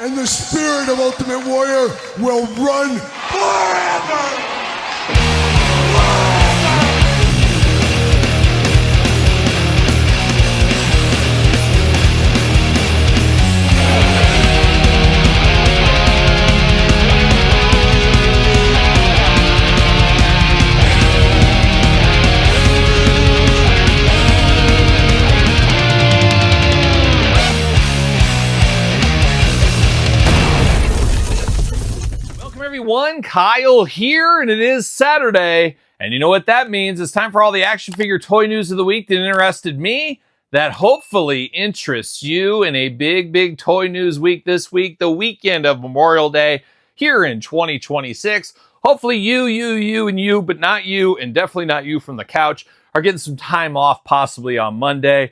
and the spirit of Ultimate Warrior will run forever! Everyone, Kyle here, and it is Saturday, and you know what that means. It's time for all the action figure toy news of the week that interested me, that hopefully interests you in a big toy news week this week, the weekend of Memorial Day here in 2026. Hopefully you, and you, but not you, and definitely not you from the couch, are getting some time off possibly on Monday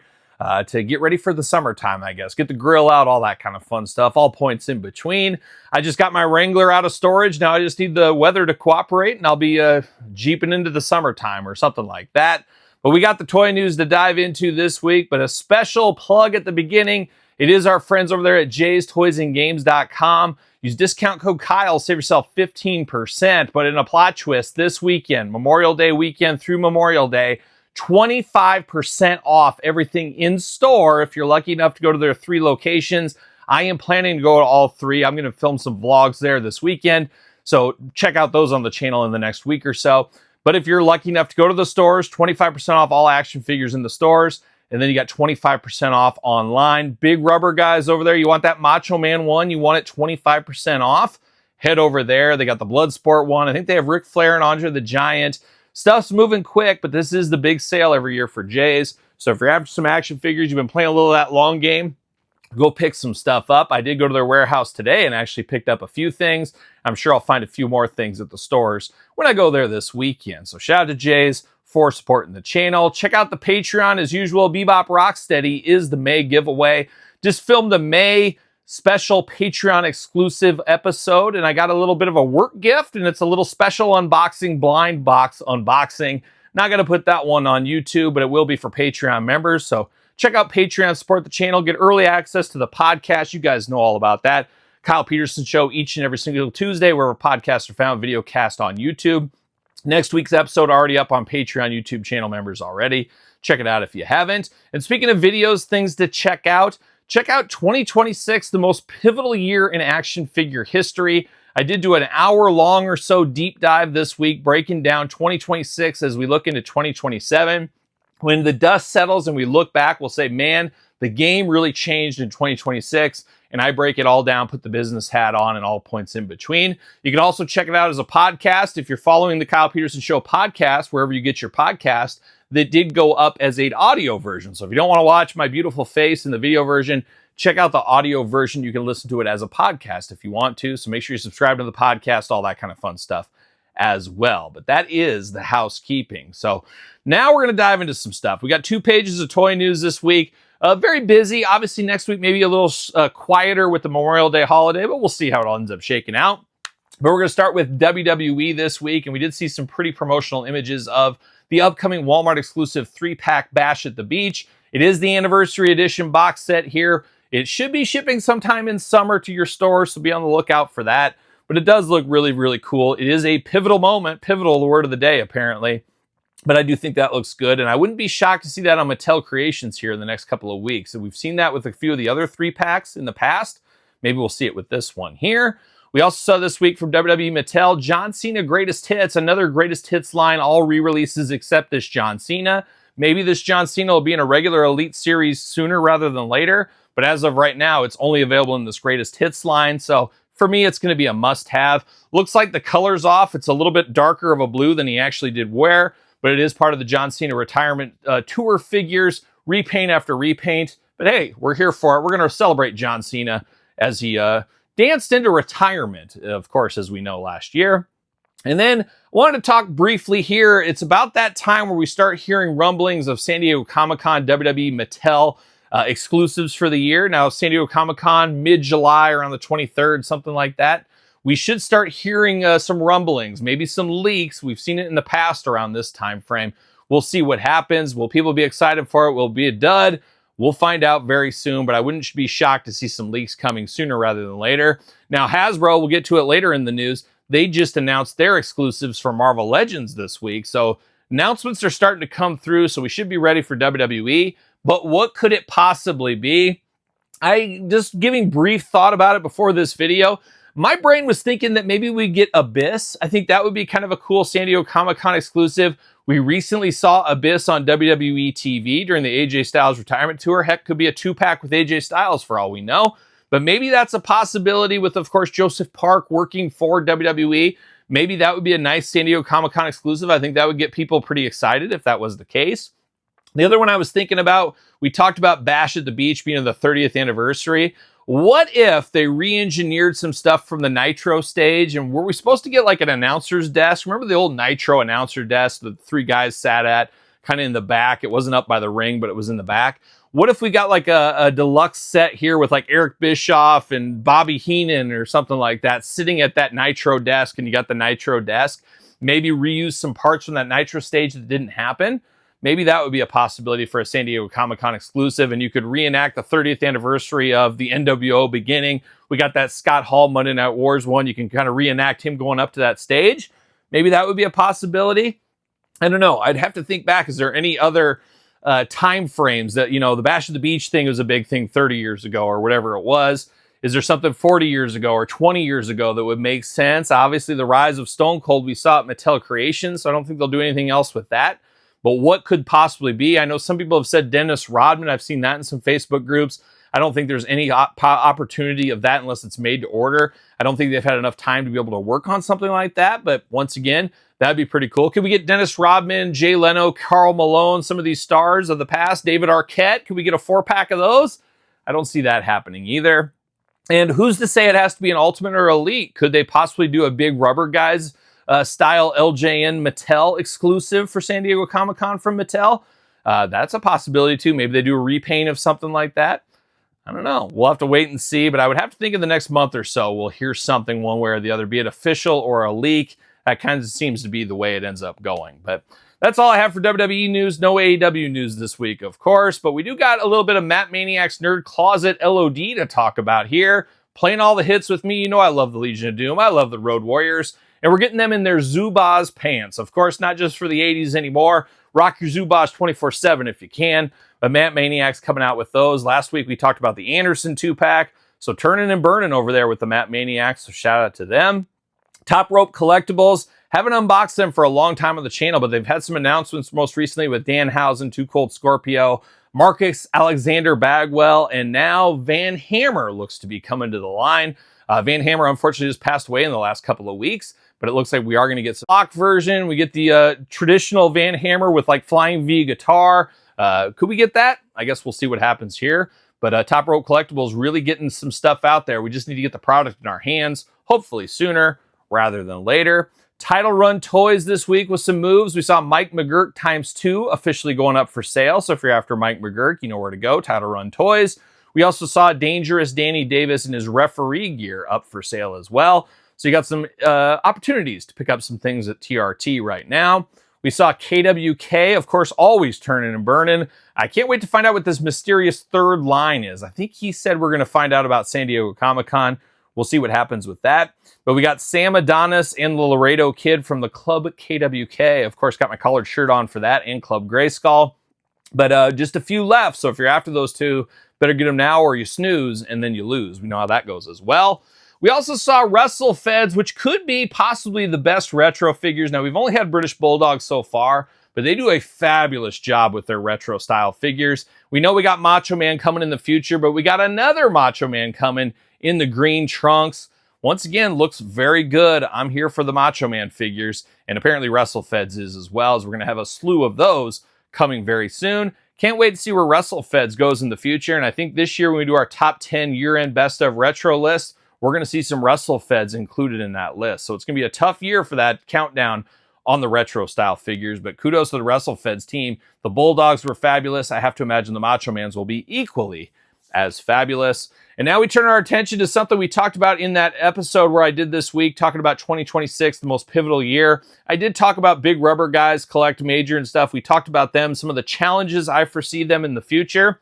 to get ready for the summertime, I guess. Get the grill out, all that kind of fun stuff, all points in between. I just got my Wrangler out of storage. Now I just need the weather to cooperate, and I'll be jeeping into the summertime or something like that. But we got the toy news to dive into this week, but a special plug at the beginning. It is our friends over there at jaystoysandgames.com. Use discount code Kyle, save yourself 15%. But in a plot twist, this weekend, Memorial Day weekend through Memorial Day, 25% off everything in store if you're lucky enough to go to their 3 locations. I am planning to go to all 3. I'm going to film some vlogs there this weekend, so check out those on the channel in the next week or so. But if you're lucky enough to go to the stores, 25% off all action figures in the stores, and then you got 25% off online. Big Rubber guys over there, you want that Macho Man one, you want it 25% off, head over there. They got the Bloodsport one. I think they have Ric Flair and Andre the Giant. Stuff's moving quick, but this is the big sale every year for Jays. So if you're after some action figures, you've been playing a little of that long game, go pick some stuff up. I did go to their warehouse today and actually picked up a few things. I'm sure I'll find a few more things at the stores when I go there this weekend. So shout out to Jays for supporting the channel. Check out the Patreon as usual. Bebop Rocksteady is the May giveaway. Just filmed a May special Patreon exclusive episode, and I got a little bit of a work gift, and it's a little special unboxing, blind box unboxing. Not going to put that one on YouTube, but it will be for Patreon members. So check out Patreon, support the channel, get early access to the podcast. You guys know all about that. Kyle Peterson Show each and every single Tuesday, wherever podcasts are found, video cast on YouTube. Next week's episode already up on Patreon YouTube channel members already. Check it out if you haven't. And speaking of videos, things to check out 2026, the most pivotal year in action figure history. I did do an hour-long or so deep dive this week, breaking down 2026 as we look into 2027. When the dust settles and we look back, we'll say, man, the game really changed in 2026. And I break it all down, put the business hat on, and all points in between. You can also check it out as a podcast. If you're following the Kyle Peterson Show podcast, wherever you get your podcast, that did go up as an audio version. So if you don't want to watch my beautiful face in the video version, check out the audio version. You can listen to it as a podcast if you want to. So make sure you subscribe to the podcast, all that kind of fun stuff as well. But that is the housekeeping. So now we're going to dive into some stuff. We got 2 pages of toy news this week. Very busy. Obviously next week maybe a little quieter with the Memorial Day holiday, but we'll see how it all ends up shaking out. But we're going to start with WWE this week, and we did see some pretty promotional images of the upcoming Walmart exclusive 3-pack Bash at the Beach. It is the anniversary edition box set here. It should be shipping sometime in summer to your store, so be on the lookout for that. But it does look really cool. It is a pivotal moment, pivotal, the word of the day apparently. But I do think that looks good, and I wouldn't be shocked to see that on Mattel Creations here in the next couple of weeks. And we've seen that with a few of the other 3-packs in the past. Maybe we'll see it with this one here. We also saw this week from WWE Mattel, John Cena Greatest Hits, another Greatest Hits line, all re-releases except this John Cena. Maybe this John Cena will be in a regular Elite Series sooner rather than later, but as of right now, it's only available in this Greatest Hits line, so for me, it's going to be a must-have. Looks like the color's off. It's a little bit darker of a blue than he actually did wear, but it is part of the John Cena retirement tour figures, repaint after repaint. But hey, we're here for it. We're going to celebrate John Cena as he danced into retirement, of course, as we know last year. And then I wanted to talk briefly here. It's about that time where we start hearing rumblings of San Diego Comic-Con WWE Mattel exclusives for the year. Now, San Diego Comic-Con, mid-July, around the 23rd, something like that. We should start hearing some rumblings, maybe some leaks. We've seen it in the past around this time frame. We'll see what happens. Will people be excited for it? Will it be a dud? We'll find out very soon, but I wouldn't be shocked to see some leaks coming sooner rather than later. Now, Hasbro, we'll get to it later in the news, they just announced their exclusives for Marvel Legends this week. So announcements are starting to come through, so we should be ready for WWE. But what could it possibly be? I just giving brief thought about it before this video. My brain was thinking that maybe we get Abyss. I think that would be kind of a cool San Diego Comic-Con exclusive. We recently saw Abyss on WWE TV during the AJ Styles retirement tour. Heck, could be a 2-pack with AJ Styles for all we know. But maybe that's a possibility with, of course, Joseph Park working for WWE. Maybe that would be a nice San Diego Comic-Con exclusive. I think that would get people pretty excited if that was the case. The other one I was thinking about, we talked about Bash at the Beach being the 30th anniversary. What if they re-engineered some stuff from the Nitro stage, and were we supposed to get like an announcer's desk? Remember the old Nitro announcer desk the 3 guys sat at, kind of in the back? It wasn't up by the ring, but it was in the back. What if we got like a deluxe set here with like Eric Bischoff and Bobby Heenan or something like that sitting at that Nitro desk, and you got the Nitro desk? Maybe reuse some parts from that Nitro stage that didn't happen. Maybe that would be a possibility for a San Diego Comic-Con exclusive, and you could reenact the 30th anniversary of the NWO beginning. We got that Scott Hall Monday Night Wars one. You can kind of reenact him going up to that stage. Maybe that would be a possibility. I don't know. I'd have to think back. Is there any other time frames that, the Bash at the Beach thing was a big thing 30 years ago or whatever it was? Is there something 40 years ago or 20 years ago that would make sense? Obviously, the rise of Stone Cold we saw at Mattel Creations, so I don't think they'll do anything else with that. But what could possibly be? I know some people have said Dennis Rodman. I've seen that in some Facebook groups. I don't think there's any opportunity of that unless it's made to order. I don't think they've had enough time to be able to work on something like that. But once again, that'd be pretty cool. Could we get Dennis Rodman, Jay Leno, Karl Malone, some of these stars of the past, David Arquette? Could we get a 4-pack of those? I don't see that happening either. And who's to say it has to be an Ultimate or Elite? Could they possibly do a big Rubber Guys style LJN Mattel exclusive for San Diego Comic-Con from Mattel? That's a possibility too. Maybe they do a repaint of something like that. I don't know. We'll have to wait and see, but I would have to think in the next month or so we'll hear something one way or the other, be it official or a leak. That kind of seems to be the way it ends up going. But that's all I have for WWE news. No AEW news this week, of course, but we do got a little bit of Matt Maniac's Nerd Closet LOD to talk about here. Playing all the hits with me. I love the Legion of Doom. I love the Road Warriors. And we're getting them in their Zubaz pants. Of course, not just for the 80s anymore. Rock your Zubaz 24/7 if you can. But Matt Maniac's coming out with those. Last week, we talked about the Anderson 2-pack. So turning and burning over there with the Matt Maniacs. So shout out to them. Top Rope Collectibles. Haven't unboxed them for a long time on the channel, but they've had some announcements most recently with Danhausen, Too Cold Scorpio, Marcus Alexander Bagwell, and now Van Hammer looks to be coming to the line. Van Hammer, unfortunately, just passed away in the last couple of weeks, but it looks like we are going to get some stock version. We get the traditional Van Hammer with like Flying V guitar. Could we get that? I guess we'll see what happens here. But Top Rope Collectibles really getting some stuff out there. We just need to get the product in our hands, hopefully sooner rather than later. Title Run Toys this week with some moves. We saw Mike McGurk ×2 officially going up for sale. So if you're after Mike McGurk, you know where to go. Title Run Toys. We also saw Dangerous Danny Davis and his referee gear up for sale as well. So you got some opportunities to pick up some things at TRT right now. We saw KWK, of course, always turning and burning. I can't wait to find out what this mysterious third line is. I think he said we're going to find out about San Diego Comic-Con. We'll see what happens with that. But we got Sam Adonis and the Laredo Kid from the Club KWK. Of course, got my collared shirt on for that, and Club Grayskull. But just a few left, so if you're after those two, better get them now or you snooze and then you lose. We know how that goes as well. We also saw WrestleFeds, which could be possibly the best retro figures. Now, we've only had British Bulldogs so far, but they do a fabulous job with their retro style figures. We know we got Macho Man coming in the future, but we got another Macho Man coming in the green trunks. Once again, looks very good. I'm here for the Macho Man figures, and apparently WrestleFeds is as well, as we're going to have a slew of those coming very soon. Can't wait to see where WrestleFeds goes in the future, and I think this year when we do our top 10 year-end best of retro list, we're going to see some WrestleFeds included in that list. So it's going to be a tough year for that countdown on the retro style figures, but kudos to the WrestleFeds team. The Bulldogs were fabulous. I have to imagine the Macho Mans will be equally as fabulous. And now we turn our attention to something we talked about in that episode where I did this week, talking about 2026, the most pivotal year. I did talk about Big Rubber Guys, Collect Major and stuff. We talked about them, some of the challenges I foresee them in the future.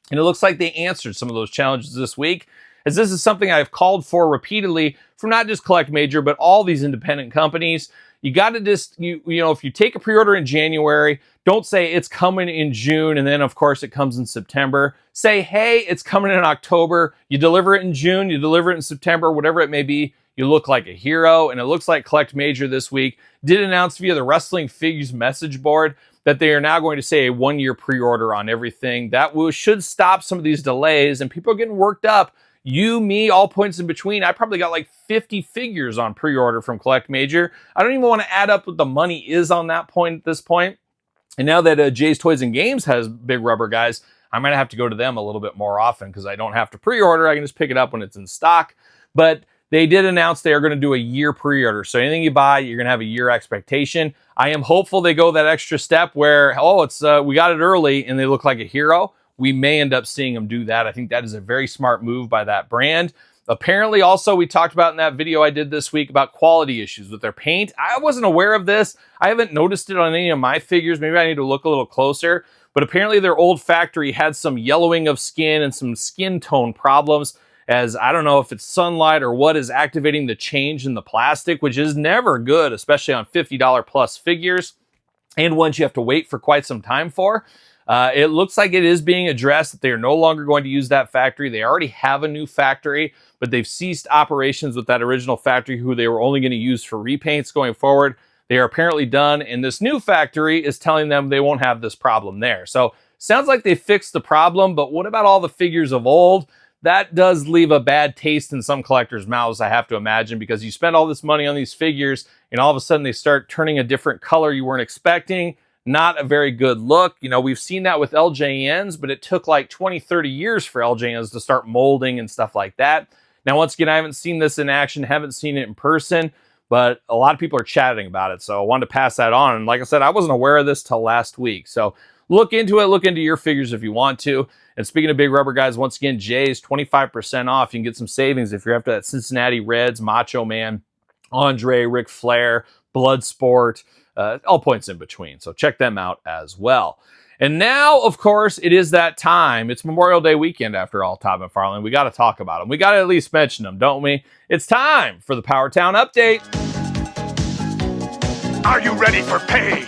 And it looks like they answered some of those challenges this week, as this is something I've called for repeatedly from not just Collect Major, but all these independent companies. You got to just, you know, if you take a pre-order in January, don't say it's coming in June and then of course it comes in September. Say, hey, it's coming in October. You deliver it in June, you deliver it in September, whatever it may be. You look like a hero. And it looks like Collect Major this week did announce via the Wrestling Figures message board that they are now going to say a 1-year pre-order on everything. That should stop some of these delays, and people are getting worked up. You, me, all points in between. I probably got like 50 figures on pre-order from Collect Major. I don't even want to add up what the money is on that point at this point. And now that Jay's Toys and Games has Big Rubber Guys, I might have to go to them a little bit more often because I don't have to pre-order. I can just pick it up when it's in stock. But they did announce they are going to do a year pre-order. So anything you buy, you're going to have a year expectation. I am hopeful they go that extra step where, oh, it's we got it early and they look like a hero. We may end up seeing them do that. I think that is a very smart move by that brand. Apparently, also, we talked about in that video I did this week about quality issues with their paint. I wasn't aware of this. I haven't noticed it on any of my figures. Maybe I need to look a little closer. But apparently their old factory had some yellowing of skin and some skin tone problems, as I don't know if it's sunlight or what is activating the change in the plastic, which is never good, especially on $50 plus figures, and ones you have to wait for quite some time for. It looks like it is being addressed, that they are no longer going to use that factory. They already have a new factory, but they've ceased operations with that original factory who they were only going to use for repaints going forward. They are apparently done, and this new factory is telling them they won't have this problem there. So sounds like they fixed the problem, but what about all the figures of old? That does leave a bad taste in some collectors' mouths, I have to imagine, because you spend all this money on these figures and all of a sudden they start turning a different color you weren't expecting. Not a very good look. You know, we've seen that with LJNs, but it took like 20, 30 years for LJNs to start molding and stuff like that. Now, once again, I haven't seen this in action, haven't seen it in person, but a lot of people are chatting about it. So I wanted to pass that on. And like I said, I wasn't aware of this till last week. So look into it. Look into your figures if you want to. And speaking of Big Rubber Guys, once again, Jay's 25% off. You can get some savings if you're after that Cincinnati Reds, Macho Man, Andre, Ric Flair, Bloodsport, all points in between. So check them out as well. And now, of course, it is that time. It's Memorial Day weekend after all, Todd McFarlane. We got to talk about them. We got to at least mention them, don't we? It's time for the Power Town Update. Are you ready for pain?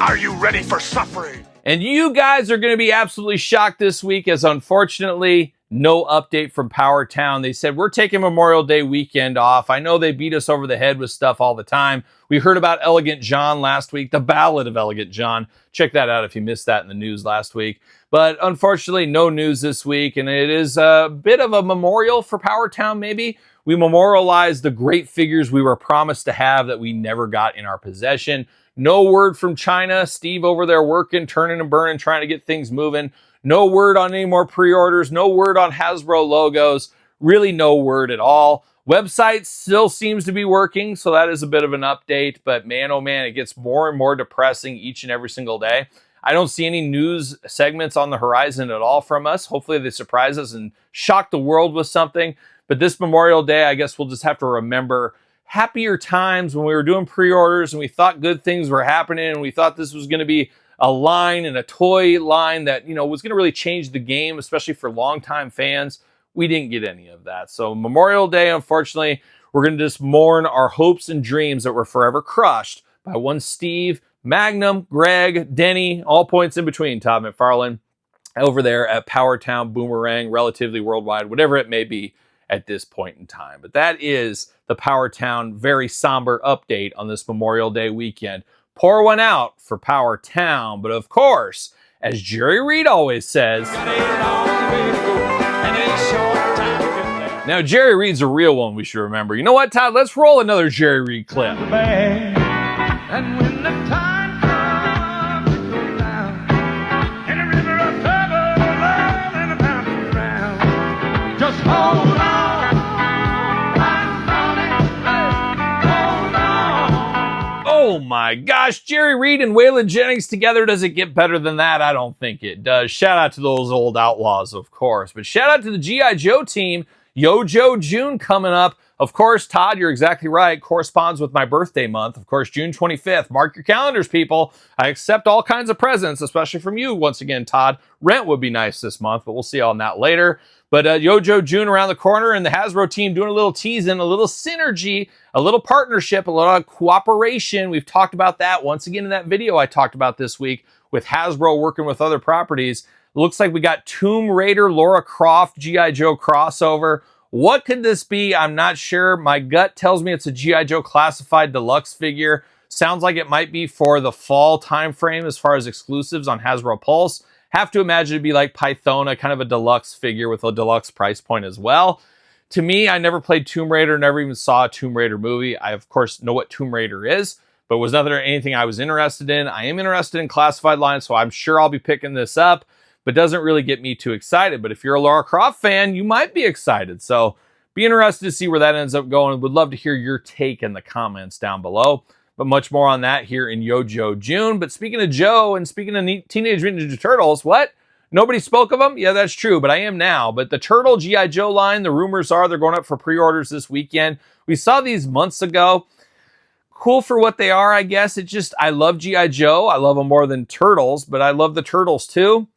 Are you ready for suffering? And you guys are going to be absolutely shocked this week, as unfortunately, no update from Power Town. They said, we're taking Memorial Day weekend off. I know they beat us over the head with stuff all the time. We heard about Elegant John last week, the Ballad of Elegant John. Check that out if you missed that in the news last week. But unfortunately, no news this week. And it is a bit of a memorial for Power Town, maybe. We memorialize the great figures we were promised to have that we never got in our possession. No word from China. Steve over there working, turning and burning, trying to get things moving. No word on any more pre-orders. No word on Hasbro logos. Really no word at all. Website still seems to be working, so that is a bit of an update. But man, oh man, it gets more and more depressing each and every single day. I don't see any news segments on the horizon at all from us. Hopefully they surprise us and shock the world with something. But this Memorial Day, I guess we'll just have to remember happier times when we were doing pre-orders and we thought good things were happening and we thought this was going to be a line and a toy line that, you know, was going to really change the game, especially for longtime fans. We didn't get any of that. So Memorial Day, unfortunately, we're going to just mourn our hopes and dreams that were forever crushed by one Steve, Magnum, Greg, Denny, all points in between, Todd McFarlane, over there at Power Town, Boomerang, Relatively Worldwide, whatever it may be at this point in time. But that is the Power Town very somber update on this Memorial Day weekend. Pour one out for Power Town. But of course, as Jerry Reed always says, now Jerry Reed's a real one we should remember. You know what, Todd? Let's roll another Jerry Reed clip. And when the time comes, it goes down in a river of trouble, love and a bounce around. Just hold on. Oh my gosh, Jerry Reed and Waylon Jennings together, does it get better than that? I don't think it does. Shout out to those old outlaws, of course. But shout out to the G.I. Joe team. Yojo June coming up. Of course, Todd, you're exactly right. Corresponds with my birthday month. Of course, June 25th. Mark your calendars, people. I accept all kinds of presents, especially from you. Once again, Todd, rent would be nice this month, but we'll see on that later. But Yojo June around the corner, and the Hasbro team doing a little teasing, a little synergy, a little partnership, a lot of cooperation. We've talked about that once again in that video I talked about this week with Hasbro working with other properties. Looks like we got Tomb Raider, Lara Croft, G.I. Joe crossover. What could this be? I'm not sure. My gut tells me it's a G.I. Joe Classified Deluxe figure. Sounds like it might be for the fall time frame as far as exclusives on Hasbro Pulse. Have to imagine it'd be like Pythona, kind of a deluxe figure with a deluxe price point as well. To me, I never played Tomb Raider, never even saw a Tomb Raider movie. I, of course, know what Tomb Raider is, but was never anything I was interested in. I am interested in classified lines, so I'm sure I'll be picking this up, but doesn't really get me too excited. But if you're a Lara Croft fan, you might be excited. So be interested to see where that ends up going. Would love to hear your take in the comments down below. But much more on that here in Yojo June. But speaking of Joe and speaking of Teenage Mutant Ninja Turtles, what? Nobody spoke of them? Yeah, that's true, but I am now. But the Turtle G.I. Joe line, the rumors are they're going up for pre-orders this weekend. We saw these months ago. Cool for what they are, I guess. It's just, I love G.I. Joe. I love them more than Turtles, but I love the Turtles too.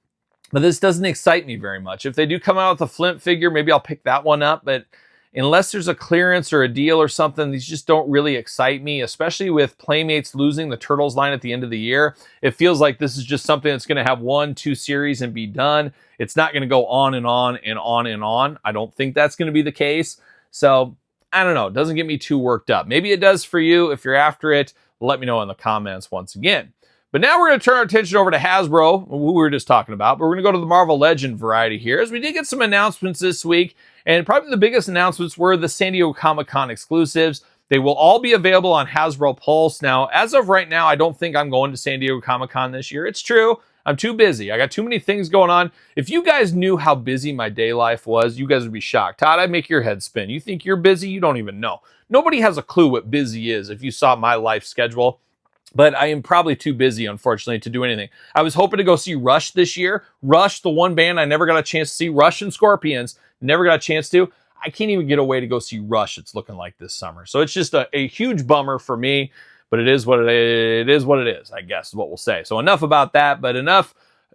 But this doesn't excite me very much. If they do come out with a Flint figure, maybe I'll pick that one up. But unless there's a clearance or a deal or something, these just don't really excite me, especially with Playmates losing the Turtles line at the end of the year. It feels like this is just something that's going to have 1-2 series and be done. It's not going to go on and on and on and on. I don't think that's going to be the case. So I don't know. It doesn't get me too worked up. Maybe it does for you. If you're after it, let me know in the comments once again. But now we're going to turn our attention over to Hasbro, who we were just talking about. But we're going to go to the Marvel Legend variety here, as we did get some announcements this week. And probably the biggest announcements were the San Diego Comic-Con exclusives. They will all be available on Hasbro Pulse. Now, as of right now, I don't think I'm going to San Diego Comic-Con this year. It's true. I'm too busy. I got too many things going on. If you guys knew how busy my day life was, you guys would be shocked. Todd, I'd make your head spin. You think you're busy? You don't even know. Nobody has a clue what busy is if you saw my life schedule. But I am probably too busy, unfortunately, to do anything. I was hoping to go see Rush this year. Rush, the one band I never got a chance to see. Rush and Scorpions. Never got a chance to. I can't even get away to go see Rush, it's looking like this summer. So it's just a huge bummer for me. But it is what it is, I guess is what we'll say. So enough about that, but enough.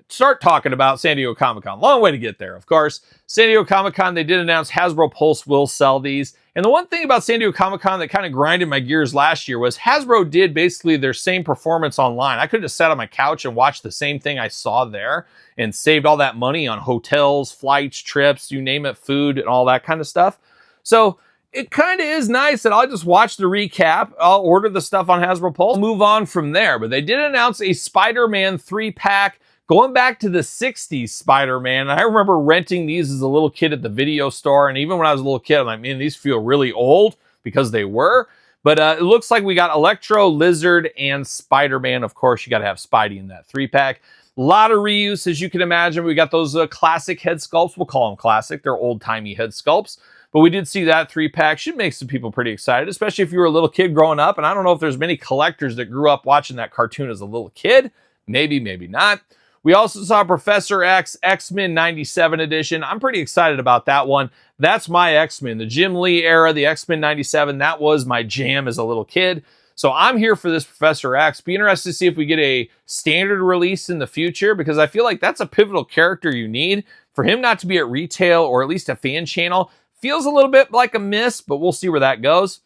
Start talking about San Diego Comic-Con. Long way to get there, of course. San Diego Comic-Con, they did announce Hasbro Pulse will sell these. And the one thing about San Diego Comic-Con that kind of grinded my gears last year was Hasbro did basically their same performance online. I could have sat on my couch and watched the same thing I saw there and saved all that money on hotels, flights, trips, you name it, food, and all that kind of stuff. So it kind of is nice that I'll just watch the recap. I'll order the stuff on Hasbro Pulse, move on from there. But they did announce a Spider-Man 3-pack going back to the 60s Spider-Man. I remember renting these as a little kid at the video store. And even when I was a little kid, I'm like, man, these feel really old because they were. But it looks like we got Electro, Lizard, and Spider-Man. Of course, you got to have Spidey in that 3-pack. A lot of reuse, as you can imagine. We got those classic head sculpts. We'll call them classic. They're old-timey head sculpts. But we did see that 3-pack. Should make some people pretty excited, especially if you were a little kid growing up. And I don't know if there's many collectors that grew up watching that cartoon as a little kid. Maybe, maybe not. We also saw Professor X, X-Men 97 edition. I'm pretty excited about that one. That's my X-Men. The Jim Lee era, the X-Men 97, that was my jam as a little kid. So I'm here for this Professor X. Be interested to see if we get a standard release in the future, because I feel like that's a pivotal character you need. For him not to be at retail or at least a fan channel feels a little bit like a miss, but we'll see where that goes.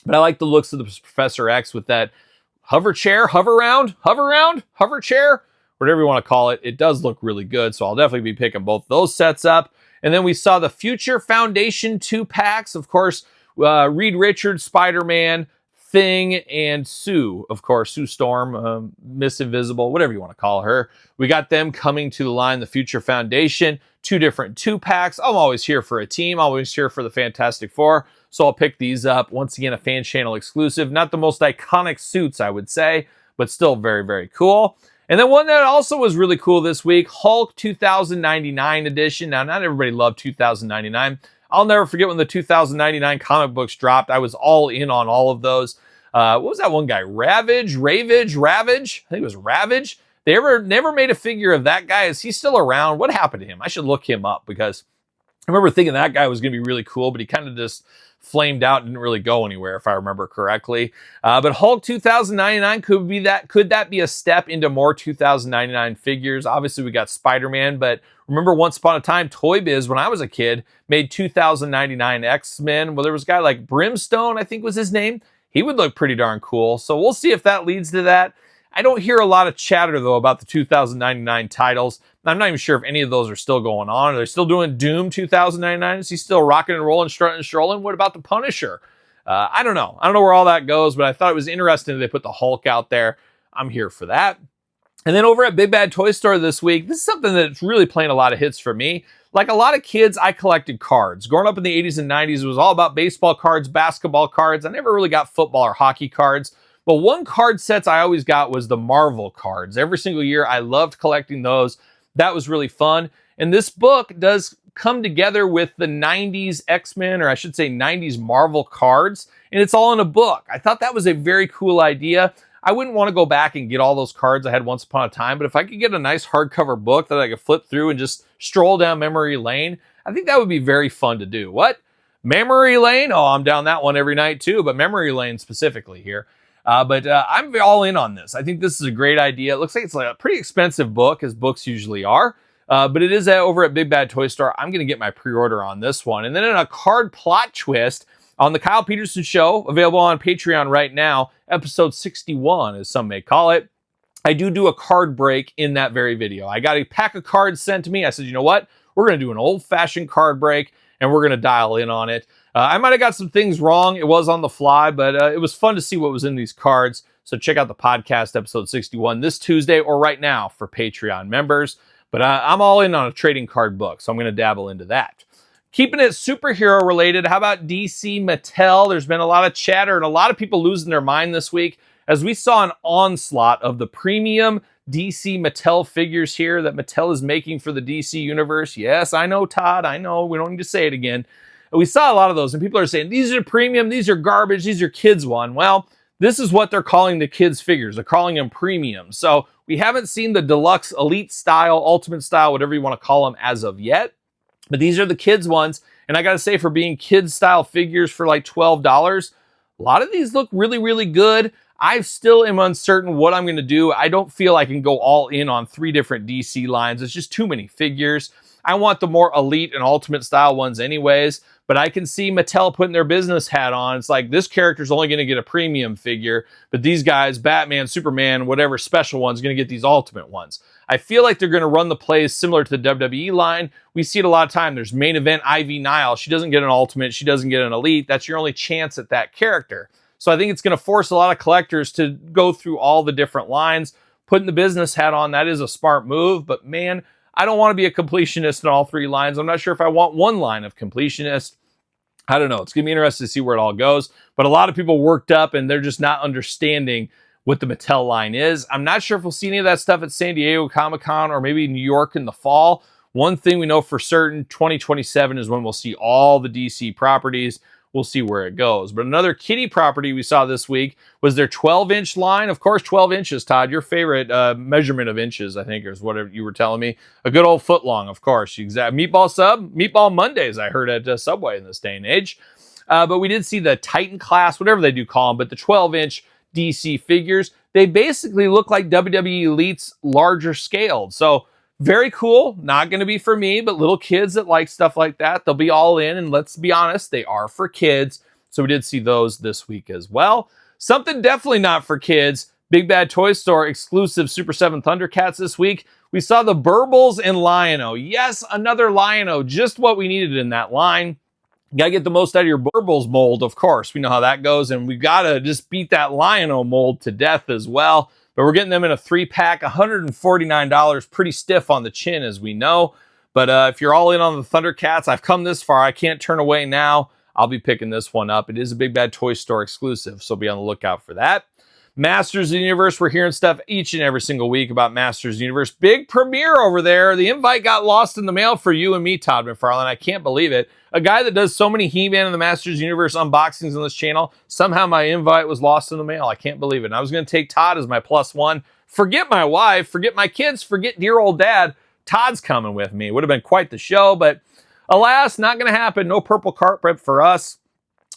But I like the looks of the Professor X with that hover chair, hover chair, whatever you want to call it. It does look really good, so I'll definitely be picking both those sets up. And then we saw the Future Foundation 2-packs. Of course, Reed Richards, Spider-Man, Thing, and Sue. Of course, Sue Storm, Miss Invisible, whatever you want to call her. We got them coming to the line, the Future Foundation. 2 different 2-packs. I'm always here for a team. Always here for the Fantastic Four. So I'll pick these up. Once again, a fan channel exclusive. Not the most iconic suits, I would say, but still very, very cool. And then one that also was really cool this week, Hulk 2099 edition. Now, not everybody loved 2099. I'll never forget when the 2099 comic books dropped. I was all in on all of those. What was that one guy? Ravage? I think it was Ravage. They never made a figure of that guy. Is he still around? What happened to him? I should look him up because I remember thinking that guy was going to be really cool, but he kind of just flamed out and didn't really go anywhere, if I remember correctly. But Hulk 2099 could that be a step into more 2099 figures? Obviously, we got Spider-Man, but remember once upon a time, Toy Biz, when I was a kid, made 2099 X-Men. Well, there was a guy like Brimstone, I think was his name. He would look pretty darn cool. So we'll see if that leads to that. I don't hear a lot of chatter, though, about the 2099 titles. I'm not even sure if any of those are still going on. Are they still doing Doom 2099? Is he still rocking and rolling, strutting and strolling? What about the Punisher? I don't know. I don't know where all that goes, but I thought it was interesting that they put the Hulk out there. I'm here for that. And then over at Big Bad Toy Store this week, this is something that's really playing a lot of hits for me. Like a lot of kids, I collected cards. Growing up in the 80s and 90s, it was all about baseball cards, basketball cards. I never really got football or hockey cards. But one card sets I always got was the Marvel cards. Every single year, I loved collecting those. That was really fun. And this book does come together with the 90s X-Men, or I should say 90s Marvel cards, and it's all in a book. I thought that was a very cool idea. I wouldn't want to go back and get all those cards I had once upon a time, but if I could get a nice hardcover book that I could flip through and just stroll down memory lane, I think that would be very fun to do. What? Memory lane? Oh, I'm down that one every night too, but memory lane specifically here. But I'm all in on this. I think this is a great idea. It looks like it's like a pretty expensive book, as books usually are. But it is over at Big Bad Toy Store. I'm going to get my pre-order on this one. And then in a card plot twist on The Kyle Peterson Show, available on Patreon right now, episode 61, as some may call it, I do a card break in that very video. I got a pack of cards sent to me. I said, you know what? We're going to do an old-fashioned card break, and we're going to dial in on it. I might have got some things wrong. It was on the fly, but it was fun to see what was in these cards. So check out the podcast, episode 61, this Tuesday or right now for Patreon members. But I'm all in on a trading card book, so I'm going to dabble into that. Keeping it superhero related, how about DC Mattel? There's been a lot of chatter and a lot of people losing their mind this week as we saw an onslaught of the premium DC Mattel figures here that Mattel is making for the DC universe. Yes, I know, Todd. I know. We don't need to say it again. We saw a lot of those, and people are saying, these are premium, these are garbage, these are kids one. Well, this is what they're calling the kids figures. They're calling them premium. So we haven't seen the deluxe, elite style, ultimate style, whatever you want to call them as of yet. But these are the kids ones. And I got to say, for being kids style figures for like $12, a lot of these look really, really good. I still am uncertain what I'm going to do. I don't feel I can go all in on 3 different DC lines. It's just too many figures. I want the more elite and ultimate style ones anyways, but I can see Mattel putting their business hat on. It's like, this character's only going to get a premium figure, but these guys, Batman, Superman, whatever special one's going to get these ultimate ones. I feel like they're going to run the plays similar to the WWE line. We see it a lot of time. There's main event Ivy Nile. She doesn't get an ultimate. She doesn't get an elite. That's your only chance at that character. So I think it's going to force a lot of collectors to go through all the different lines. Putting the business hat on, that is a smart move, but man, I don't want to be a completionist in all 3 lines. I'm not sure if I want one line of completionist. I don't know. It's going to be interesting to see where it all goes. But a lot of people worked up and they're just not understanding what the Mattel line is. I'm not sure if we'll see any of that stuff at San Diego Comic-Con or maybe New York in the fall. One thing we know for certain, 2027 is when we'll see all the DC properties. We'll see where it goes. But another kitty property we saw this week was their 12-inch line. Of course, 12 inches, Todd, your favorite measurement of inches, I think, is what you were telling me. A good old foot long, of course. Meatball sub, Meatball Mondays, I heard at Subway in this day and age. But we did see the Titan class, whatever they do call them, but the 12-inch DC figures. They basically look like WWE Elites larger scaled. So very cool. Not going to be for me, but little kids that like stuff like that, they'll be all in. And let's be honest, they are for kids. So we did see those this week as well. Something definitely not for kids. Big Bad Toy Store exclusive Super 7 Thundercats this week. We saw the Burbles and Lion-O. Yes, another Lion-O. Just what we needed in that line. You got to get the most out of your Burbles mold, of course. We know how that goes. And we've got to just beat that Lion-O mold to death as well. But we're getting them in a 3-pack, $149, pretty stiff on the chin, as we know. But if you're all in on the Thundercats, I've come this far. I can't turn away now. I'll be picking this one up. It is a Big Bad Toy Store exclusive, so be on the lookout for that. Masters of the Universe, we're hearing stuff each and every single week about Masters of the Universe. Big premiere over there. The invite got lost in the mail for you and me, Todd McFarlane. I can't believe it. A guy that does so many He-Man and the Masters of the Universe unboxings on this channel, somehow my invite was lost in the mail. I can't believe it. And I was going to take Todd as my +1. Forget my wife, forget my kids, forget dear old dad. Todd's coming with me. It would have been quite the show, but Alas, not going to happen. No purple carpet for us.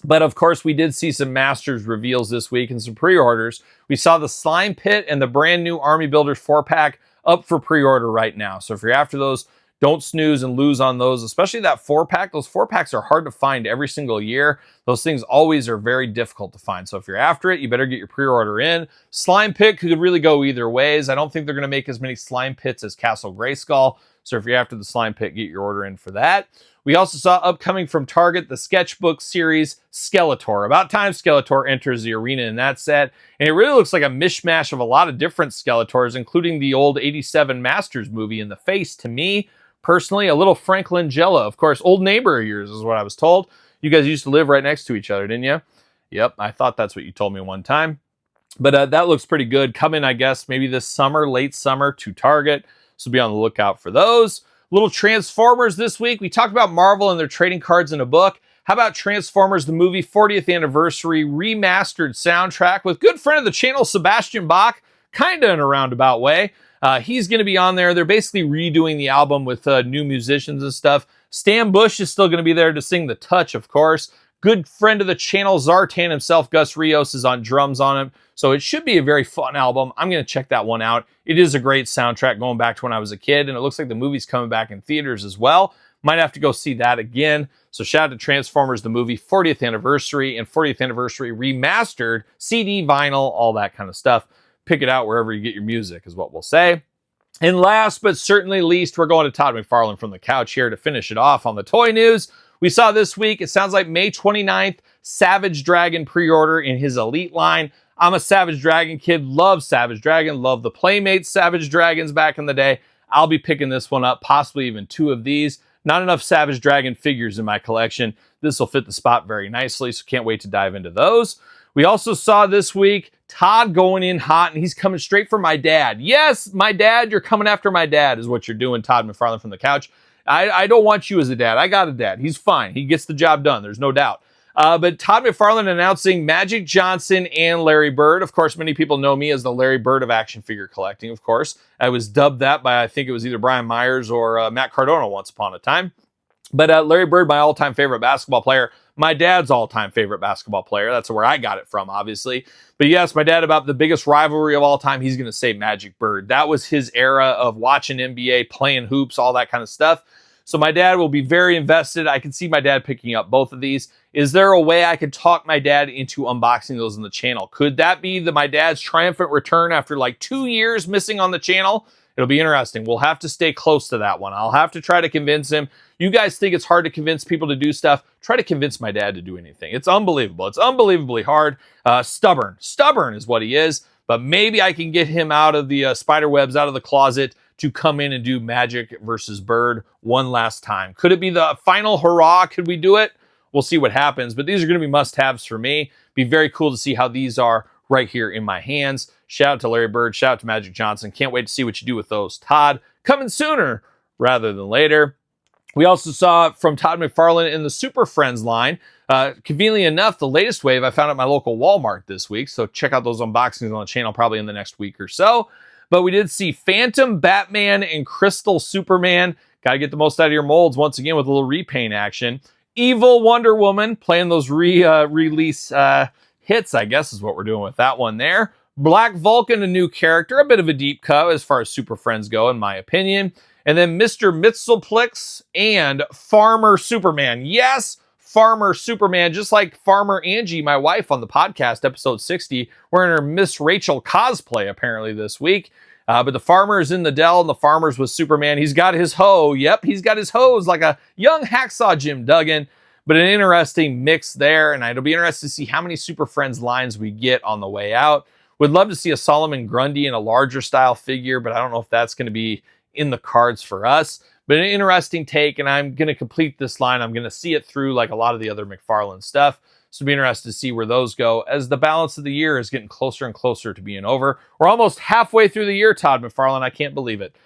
But of course, we did see some Masters reveals this week and some pre-orders. We saw the Slime Pit and the brand new Army Builders 4-pack up for pre-order right now. So if you're after those, don't snooze and lose on those, especially that 4-pack. Those 4-packs are hard to find every single year. Those things always are very difficult to find. So if you're after it, you better get your pre-order in. Slime Pit could really go either ways. I don't think they're going to make as many Slime Pits as Castle Grayskull. So if you're after the Slime Pit, get your order in for that. We also saw upcoming from Target the sketchbook series Skeletor. About time Skeletor enters the arena in that set. And it really looks like a mishmash of a lot of different Skeletors, including the old 87 Masters movie in the face. To me, personally, a little Frank Langella. Of course, old neighbor of yours is what I was told. You guys used to live right next to each other, didn't you? Yep, I thought that's what you told me one time. But that looks pretty good. Coming, I guess, maybe this summer, late summer to Target. So be on the lookout for those. Little Transformers this week. We talked about Marvel and their trading cards in a book. How about Transformers, the movie 40th anniversary remastered soundtrack with good friend of the channel, Sebastian Bach, kind of in a roundabout way. He's going to be on there. They're basically redoing the album with new musicians and stuff. Stan Bush is still going to be there to sing The Touch, of course. Good friend of the channel, Zartan himself, Gus Rios, is on drums on it. So it should be a very fun album. I'm going to check that one out. It is a great soundtrack going back to when I was a kid, and it looks like the movie's coming back in theaters as well. Might have to go see that again. So shout out to Transformers, the movie, 40th anniversary and 40th anniversary remastered, CD, vinyl, all that kind of stuff. Pick it out wherever you get your music is what we'll say. And last but certainly least, we're going to Todd McFarlane from the couch here to finish it off on the toy news. We saw this week, it sounds like May 29th, Savage Dragon pre-order in his Elite line. I'm a Savage Dragon kid, love Savage Dragon, love the Playmates Savage Dragons back in the day. I'll be picking this one up, possibly even two of these. Not enough Savage Dragon figures in my collection. This will fit the spot very nicely, so can't wait to dive into those. We also saw this week Todd going in hot, and he's coming straight for my dad. Yes, my dad, you're coming after my dad is what you're doing, Todd McFarlane from the couch. I don't want you as a dad. I got a dad. He's fine. He gets the job done. There's no doubt. But Todd McFarlane announcing Magic Johnson and Larry Bird. Of course, many people know me as the Larry Bird of action figure collecting, of course. I was dubbed that by, I think it was either Brian Myers or Matt Cardona once upon a time. But Larry Bird, my all-time favorite basketball player. My dad's all-time favorite basketball player. That's where I got it from, obviously. But yes, my dad, about the biggest rivalry of all time, he's going to say Magic Bird. That was his era of watching NBA, playing hoops, all that kind of stuff. So my dad will be very invested. I can see my dad picking up both of these. Is there a way I could talk my dad into unboxing those on the channel? Could that be my dad's triumphant return after like 2 years missing on the channel? It'll be interesting. We'll have to stay close to that one. I'll have to try to convince him. You guys think it's hard to convince people to do stuff? Try to convince my dad to do anything. It's unbelievable. It's unbelievably hard. Stubborn. Stubborn is what he is. But maybe I can get him out of the spider webs, out of the closet, to come in and do Magic versus Bird one last time. Could it be the final hurrah? Could we do it? We'll see what happens. But these are going to be must-haves for me. Be very cool to see how these are right here in my hands. Shout out to Larry Bird. Shout out to Magic Johnson. Can't wait to see what you do with those, Todd. Coming sooner rather than later. We also saw from Todd McFarlane in the Super Friends line. Conveniently enough, the latest wave I found at my local Walmart this week. So check out those unboxings on the channel probably in the next week or so. But we did see Phantom Batman and Crystal Superman. Got to get the most out of your molds once again with a little repaint action. Evil Wonder Woman playing those release hits, I guess is what we're doing with that one there. Black Vulcan, a new character, a bit of a deep cut as far as Super Friends go, in my opinion. And then Mr. Mxyzptlk and Farmer Superman. Yes, Farmer Superman, just like Farmer Angie, my wife, on the podcast, episode 60, wearing her Miss Rachel cosplay apparently this week. But the farmer is in the Dell, and the farmer's with Superman. He's got his hoe. Yep, he's got his hose like a young hacksaw Jim Duggan. But an interesting mix there, and it'll be interesting to see how many Super Friends lines we get on the way out. Would love to see a Solomon Grundy in a larger style figure, but I don't know if that's going to be in the cards for us. But an interesting take, and I'm going to complete this line. I'm going to see it through like a lot of the other McFarlane stuff. So it'll be interesting to see where those go as the balance of the year is getting closer and closer to being over. We're almost halfway through the year, Todd McFarlane. I can't believe it.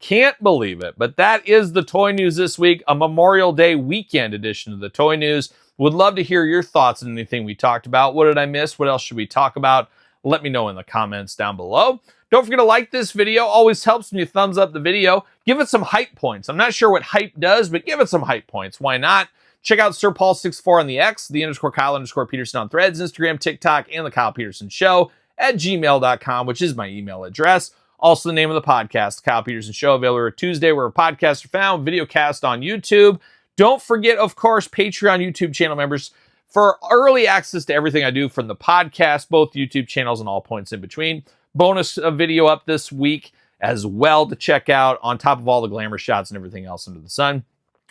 Can't believe it. But that is the toy news this week, a Memorial Day weekend edition of the toy news. Would love to hear your thoughts on anything we talked about. What did I miss? What else should we talk about? Let me know in the comments down below. Don't forget to like this video. Always helps when you thumbs up the video. Give it some hype points. I'm not sure what hype does, but give it some hype points. Why not? Check out Sir Paul64 on the X, _Kyle_Peterson on Threads, Instagram, TikTok, and The Kyle Peterson Show at gmail.com, which is my email address. Also the name of the podcast, The Kyle Peterson Show, available every Tuesday where podcasts are found, video cast on YouTube. Don't forget, of course, Patreon YouTube channel members for early access to everything I do from the podcast, both YouTube channels and all points in between. Bonus video up this week as well to check out on top of all the glamour shots and everything else under the sun.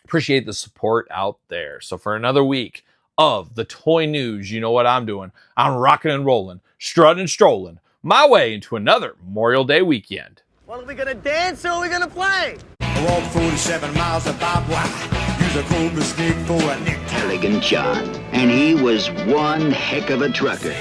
Appreciate the support out there. So for another week of the toy news, you know what I'm doing. I'm rocking and rolling, strutting and strolling my way into another Memorial Day weekend. Well, are we gonna dance or are we gonna play? I walked 47 miles of barbed wire. Use a cobra snake for a necktie. Elegant John, and he was one heck of a trucker.